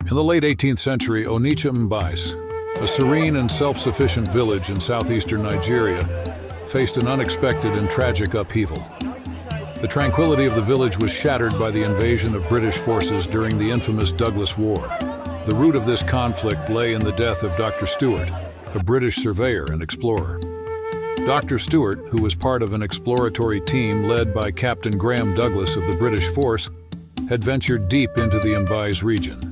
In the late 18th century, Onicha Mbaise, a serene and self-sufficient village in southeastern Nigeria, faced an unexpected and tragic upheaval. The tranquility of the village was shattered by the invasion of British forces during the infamous Douglas War. The root of this conflict lay in the death of Dr. Stewart, a British surveyor and explorer. Dr. Stewart, who was part of an exploratory team led by Captain Graham Douglas of the British force, had ventured deep into the Mbaise region.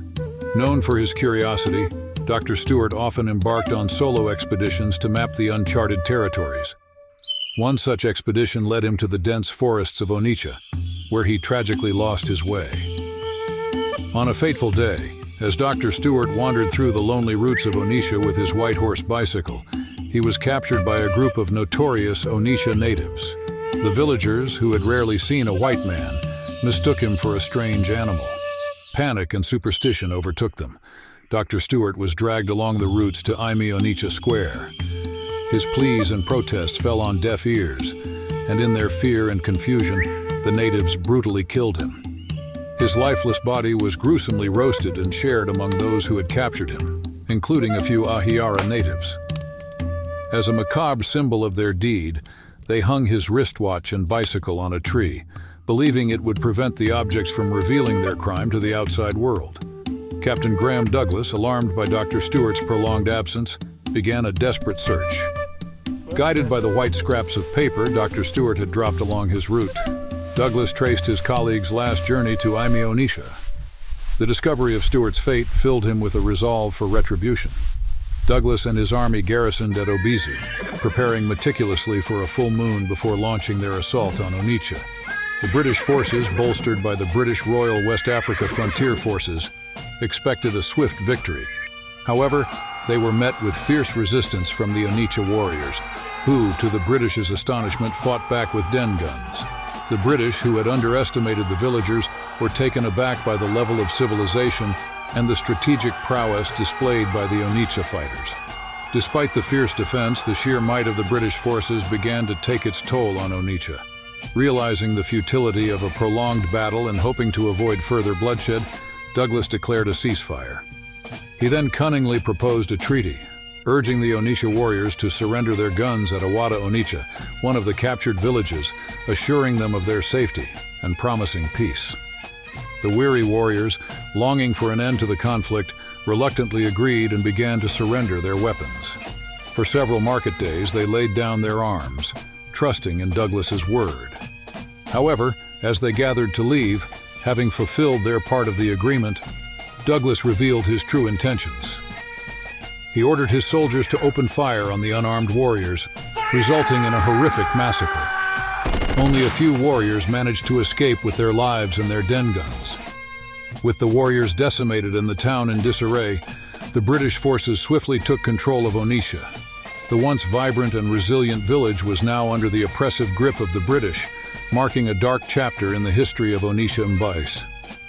Known for his curiosity, Dr. Stewart often embarked on solo expeditions to map the uncharted territories. One such expedition led him to the dense forests of Onicha, where he tragically lost his way. On a fateful day, as Dr. Stewart wandered through the lonely routes of Onicha with his white horse bicycle, he was captured by a group of notorious Onicha natives. The villagers, who had rarely seen a white man, mistook him for a strange animal. Panic and superstition overtook them. Dr. Stewart was dragged along the routes to Onicha Square. His pleas and protests fell on deaf ears, and in their fear and confusion, the natives brutally killed him. His lifeless body was gruesomely roasted and shared among those who had captured him, including a few Ahiara natives. As a macabre symbol of their deed, they hung his wristwatch and bicycle on a tree, believing it would prevent the objects from revealing their crime to the outside world. Captain Graham Douglas, alarmed by Dr. Stewart's prolonged absence, began a desperate search. Guided by the white scraps of paper Dr. Stewart had dropped along his route, Douglas traced his colleague's last journey to Onicha. The discovery of Stewart's fate filled him with a resolve for retribution. Douglas and his army garrisoned at Mbaise, preparing meticulously for a full moon before launching their assault on Onicha. The British forces, bolstered by the British Royal West Africa Frontier Forces, expected a swift victory. However, they were met with fierce resistance from the Onicha warriors, who, to the British's astonishment, fought back with den guns. The British, who had underestimated the villagers, were taken aback by the level of civilization and the strategic prowess displayed by the Onicha fighters. Despite the fierce defense, the sheer might of the British forces began to take its toll on Onicha. Realizing the futility of a prolonged battle and hoping to avoid further bloodshed, Douglas declared a ceasefire. He then cunningly proposed a treaty, urging the Onicha warriors to surrender their guns at Awada Onicha, one of the captured villages, assuring them of their safety and promising peace. The weary warriors, longing for an end to the conflict, reluctantly agreed and began to surrender their weapons. For several market days, they laid down their arms, trusting in Douglas's word. However, as they gathered to leave, having fulfilled their part of the agreement, Douglas revealed his true intentions. He ordered his soldiers to open fire on the unarmed warriors, resulting in a horrific massacre. Only a few warriors managed to escape with their lives and their den guns. With the warriors decimated and the town in disarray, the British forces swiftly took control of Onicha. The once vibrant and resilient village was now under the oppressive grip of the British, marking a dark chapter in the history of Onicha Mbaise.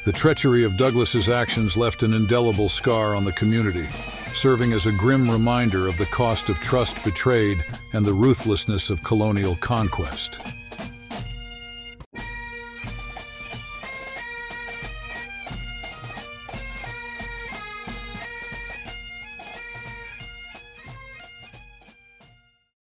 The treachery of Douglas's actions left an indelible scar on the community, serving as a grim reminder of the cost of trust betrayed and the ruthlessness of colonial conquest.